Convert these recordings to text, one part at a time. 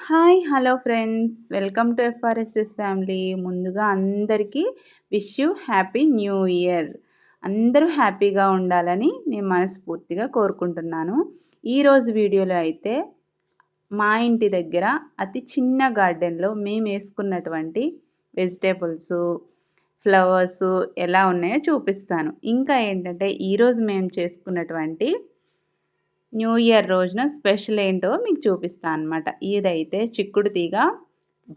Hi hello friends, welcome to FRSS family. ముందుగా అందరికీ wish you happy new year. అందరూ హ్యాపీగా ఉండాలని నేను మనస్ఫూర్తిగా కోరుకుంటున్నాను. ఈరోజు వీడియోలో అయితే మా ఇంటి దగ్గర అతి చిన్న గార్డెన్లో మేము వేసుకున్నటువంటి వెజిటేబుల్స్, ఫ్లవర్స్ ఎలా ఉన్నాయో చూపిస్తాను. ఇంకా ఏంటంటే ఈరోజు మేము చేసుకున్నటువంటి న్యూ ఇయర్ రోజున స్పెషల్ ఏంటో మీకు చూపిస్తాను అనమాట. ఇదైతే చిక్కుడు తీగ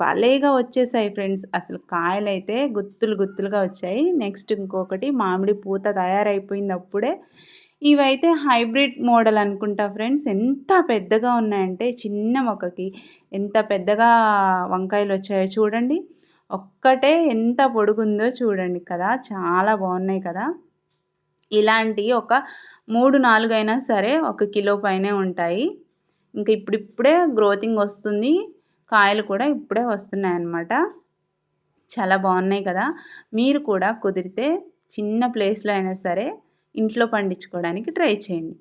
భలేగా వచ్చేసాయి ఫ్రెండ్స్. అసలు కాయలైతే గుత్తులు గుత్తులుగా వచ్చాయి. నెక్స్ట్ ఇంకొకటి మామిడి పూత తయారైపోయింది అప్పుడే. ఇవైతే హైబ్రిడ్ మోడల్ అనుకుంటా ఫ్రెండ్స్. ఎంత పెద్దగా ఉన్నాయంటే చిన్న మొక్కకి ఎంత పెద్దగా వంకాయలు వచ్చాయో చూడండి. ఒక్కటే ఎంత పొడుగుందో చూడండి కదా, చాలా బాగున్నాయి కదా. ఇలాంటి ఒక 3, 4 అయినా సరే 1 కిలో పైనే ఉంటాయి. ఇంకా ఇప్పుడిప్పుడే గ్రోతింగ్ వస్తుంది. కాయలు కూడా ఇప్పుడే వస్తున్నాయన్నమాట. చాలా బాగున్నాయి కదా. మీరు కూడా కుదిరితే చిన్న ప్లేస్లో అయినా సరే ఇంట్లో పండించుకోవడానికి ట్రై చేయండి.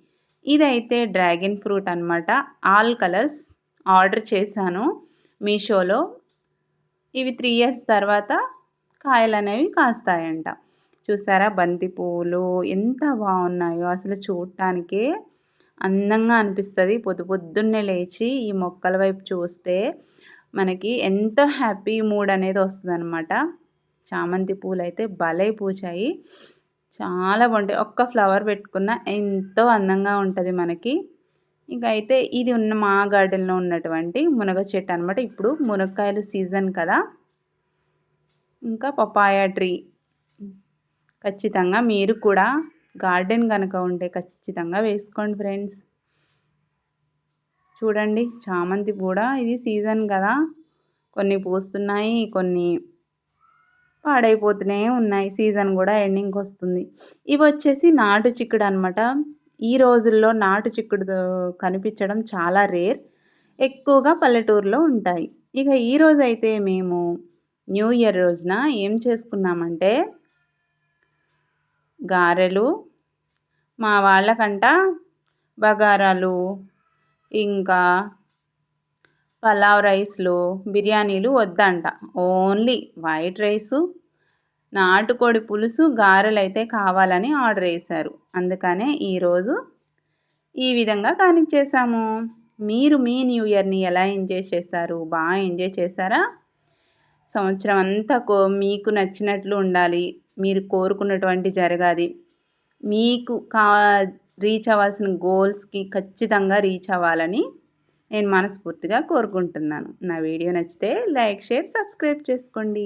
ఇదైతే డ్రాగన్ ఫ్రూట్ అనమాట. ఆల్ కలర్స్ ఆర్డర్ చేశాను మీషోలో. ఇవి 3 ఇయర్స్ తర్వాత కాయలు అనేవి కాస్తాయంట. చూసారా బంతి పువ్వులు ఎంత బాగున్నాయో, అసలు చూడటానికే అందంగా అనిపిస్తుంది. పొద్దున్నే లేచి ఈ మొక్కల వైపు చూస్తే మనకి ఎంత హ్యాపీ మూడ్ అనేది వస్తుంది అనమాట. చామంతి పూలు అయితే భలే పూచాయి, చాలా బాగుంటాయి. ఒక్క ఫ్లవర్ పెట్టుకున్న ఎంతో అందంగా ఉంటుంది మనకి. ఇక అయితే ఇది మా గార్డెన్లో ఉన్నటువంటి మునగ చెట్టు అనమాట. ఇప్పుడు మునక్కాయలు సీజన్ కదా. ఇంకా పపాయ ట్రీ. ఖచ్చితంగా మీరు కూడా గార్డెన్ కనుక ఉంటే ఖచ్చితంగా వేసుకోండి ఫ్రెండ్స్. చూడండి చామంతి కూడా ఇది సీజన్ కదా, కొన్ని పూస్తున్నాయి, కొన్ని పాడైపోతూనే ఉన్నాయి. సీజన్ కూడా ఎండింగ్కి వస్తుంది. ఇవి వచ్చేసి నాటు చిక్కుడు అనమాట. ఈ రోజుల్లో నాటు చిక్కుడు కనిపించడం చాలా రేర్, ఎక్కువగా పల్లెటూరులో ఉంటాయి. ఇక ఈరోజు అయితే మేము న్యూ ఇయర్ రోజున ఏం చేసుకున్నామంటే గారెలు, మా వాళ్ళకంట బగారాలు, ఇంకా పలావ్ రైస్లు, బిర్యానీలు వద్దంట. ఓన్లీ వైట్ రైసు, నాటుకోడి పులుసు, గారెలు అయితే కావాలని ఆర్డర్ వేశారు. అందుకనే ఈరోజు ఈ విధంగా కానిచ్చేసాము. మీరు మీ న్యూ ఇయర్ని ఎలా ఎంజాయ్ చేశారు? బాగా ఎంజాయ్ చేశారా? సంవత్సరం అంతా మీకు నచ్చినట్లు ఉండాలి, మీరు కోరుకున్నటువంటి జరగాలి, మీకు రీచ్ అవ్వాల్సిన గోల్స్కి ఖచ్చితంగా రీచ్ అవ్వాలని నేను మనస్ఫూర్తిగా కోరుకుంటున్నాను. నా వీడియో నచ్చితే లైక్, షేర్, సబ్స్క్రైబ్ చేసుకోండి.